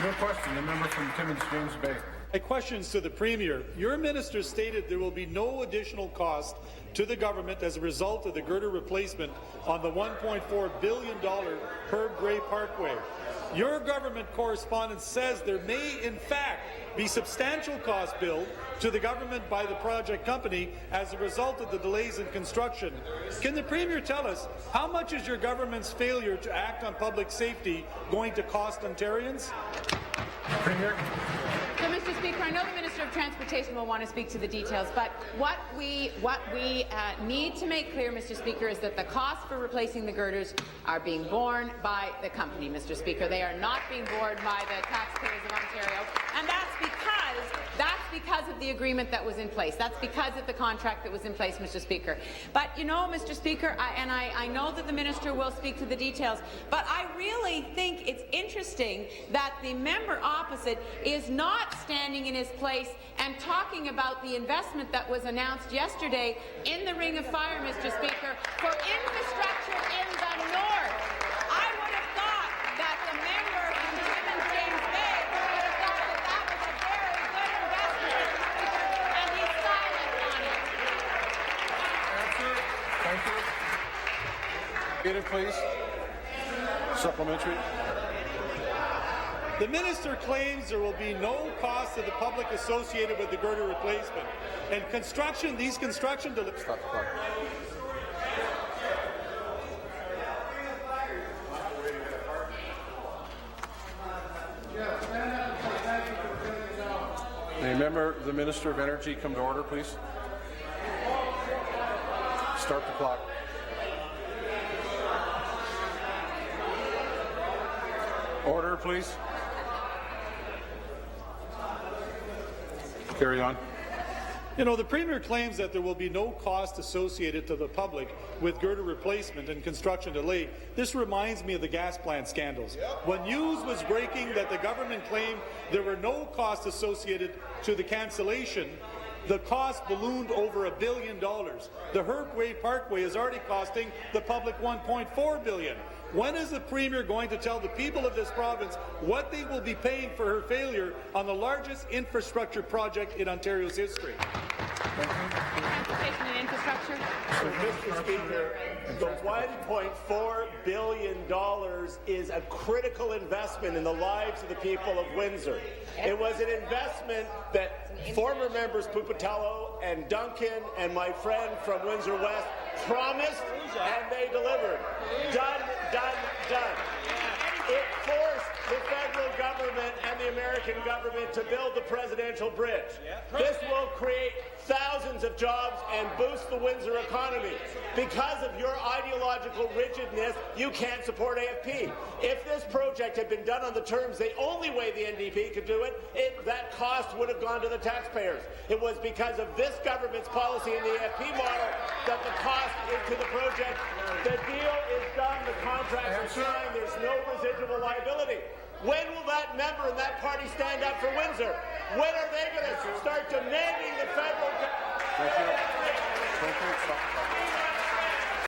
No question. The member from Timmins James Bay. My questions to the Premier. Your minister stated there will be no additional cost to the government as a result of the girder replacement on the $1.4 billion Herb Gray Parkway. Your government correspondence says there may, in fact, be substantial costs billed to the government by the project company as a result of the delays in construction. Can the Premier tell us how much is your government's failure to act on public safety going to cost Ontarians? Premier. So, Mr. Speaker, I know the Minister of Transportation will want to speak to the details, but what we need to make clear, Mr. Speaker, is that the costs for replacing the girders are being borne by the company, Mr. Speaker. They are not being borne by the taxpayers of Ontario, and that's because of the agreement that was in place. That's because of the contract that was in place, Mr. Speaker. But, you know, Mr. Speaker, I know that the Minister will speak to the details, but I really think it's interesting that the member opposite is not standing in his place and talking about the investment that was announced yesterday in the Ring of Fire, Mr. Speaker, for infrastructure in the north. I would have thought that the member from Timmins James Bay would have thought that that was a very good investment, Mr. Speaker, and he's silent on it. Answer. Thank you. Get it, please. Supplementary. The minister claims there will be no cost to the public associated with the girder replacement. And these construction delays. Stop the clock. May a member of the Minister of Energy come to order, please? Start the clock. Order, please. Carry on. You know, the Premier claims that there will be no cost associated to the public with girder replacement and construction delay. This reminds me of the gas plant scandals. When news was breaking that the government claimed there were no costs associated to the cancellation, the cost ballooned over $1 billion. The Herb Gray Parkway is already costing the public $1.4 billion. When is the Premier going to tell the people of this province what they will be paying for her failure on the largest infrastructure project in Ontario's history? Transportation and infrastructure. Mr. Speaker, the $1.4 billion is a critical investment in the lives of the people of Windsor. It was an investment that former members Pupatello and Duncan and my friend from Windsor West promised, and they delivered. Done, done, done. It forced the federal government and the American government to build the presidential bridge. This will create thousands of jobs and boost the Windsor economy. Because of your ideological rigidness, you can't support AFP. If this project had been done on the terms the only way the NDP could do it, that cost would have gone to the taxpayers. It was because of this government's policy in the AFP model that the cost is to the project. The deal is done, the contracts are signed, there's no residual liability. When will that member and that party stand up for Windsor? When are they going to start demanding the federal government? Thank you. Stop the clock.